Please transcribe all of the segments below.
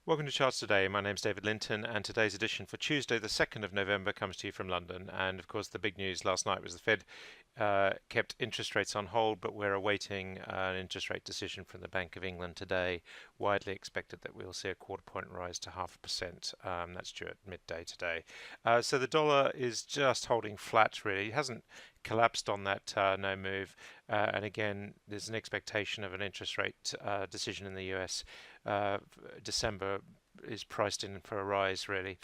Welcome to Charts Today. My name's David Linton, and today's edition for Tuesday, the 2nd of November, comes to you from London. And of course, the big news last night was the Fed kept interest rates on hold, but we're awaiting an interest rate decision from the Bank of England today. Widely expected that we'll see a quarter point rise to 0.5%. That's due at midday today. So the dollar is just holding flat, really. It hasn't collapsed on that no move. And again, there's an expectation of an interest rate decision in the US. December is priced in for a rise, really.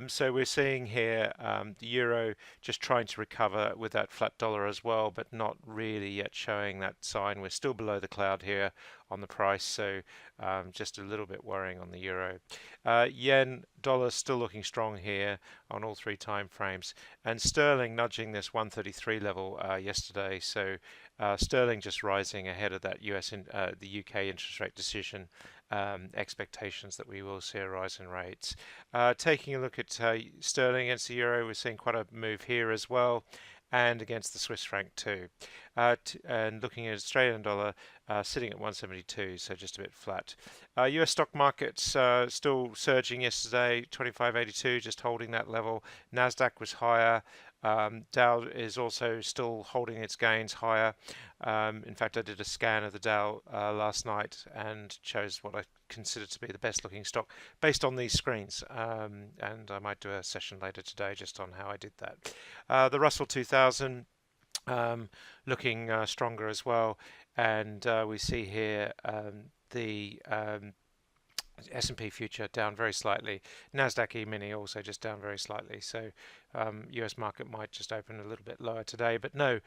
So we're seeing here the euro just trying to recover with that flat dollar as well, but not really yet showing that sign. We're still below the cloud here on the price, so just a little bit worrying on the euro. Yen, dollar still looking strong here on all three time frames, and sterling nudging this 133 level yesterday. So sterling just rising ahead of that the UK interest rate decision. Expectations that we will see a rise in rates. Taking a look at sterling against the euro, we're seeing quite a move here as well, and against the Swiss franc too. And looking at Australian dollar, sitting at 172, so just a bit flat. US stock markets still surging yesterday, 25.82, just holding that level. Nasdaq was higher. Dow is also still holding its gains higher. In fact, I did a scan of the Dow last night and chose what I consider to be the best looking stock based on these screens. And I might do a session later today just on how I did that. The Russell 2000 looking stronger as well. And we see here the S&P future down very slightly. Nasdaq E-mini also just down very slightly. So US market might just open a little bit lower today, but no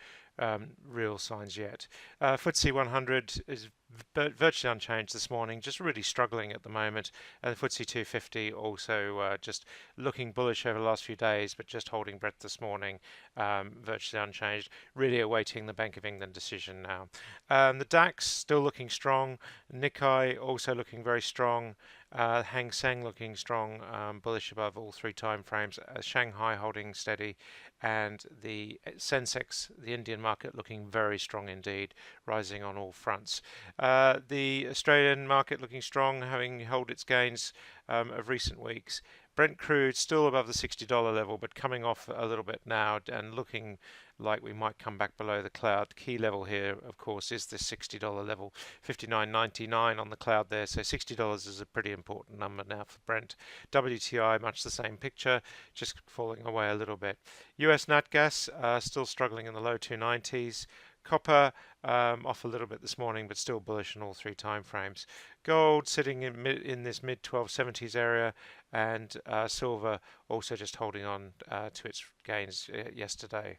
real signs yet. FTSE 100 is virtually unchanged this morning, just really struggling at the moment. And the FTSE 250 also just looking bullish over the last few days, but just holding breath this morning, virtually unchanged. Really awaiting the Bank of England decision now. The DAX still looking strong. Nikkei also looking very strong. Hang Seng looking strong, bullish above all three time frames. Shanghai holding steady, and the Sensex, the Indian market, looking very strong indeed, rising on all fronts. The Australian market looking strong, having held its gains of recent weeks. Brent crude still above the $60 level, but coming off a little bit now and looking like we might come back below the cloud. The key level here, of course, is the $60 level, 59.99 on the cloud there. So $60 is a pretty important number now for Brent. WTI, much the same picture, just falling away a little bit. US nat gas still struggling in the low 290s. Copper off a little bit this morning, but still bullish in all three time frames. Gold sitting in this mid 1270s area, and silver also just holding on to its gains yesterday.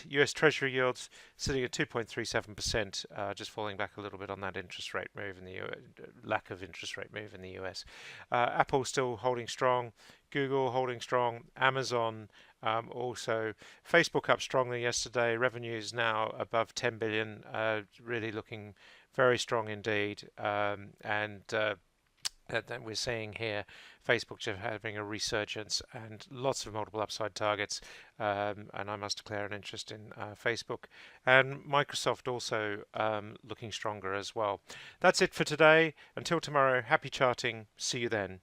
US Treasury yields sitting at 2.37%, just falling back a little bit on that interest rate move in the lack of interest rate move in the US. Apple still holding strong, Google holding strong, Amazon also. Facebook up strongly yesterday. Revenues now above 10 billion, really looking very strong indeed, and that we're seeing here Facebook just having a resurgence and lots of multiple upside targets, and I must declare an interest in Facebook, and Microsoft also looking stronger as well. That's it for today. Until tomorrow, happy charting. See you then.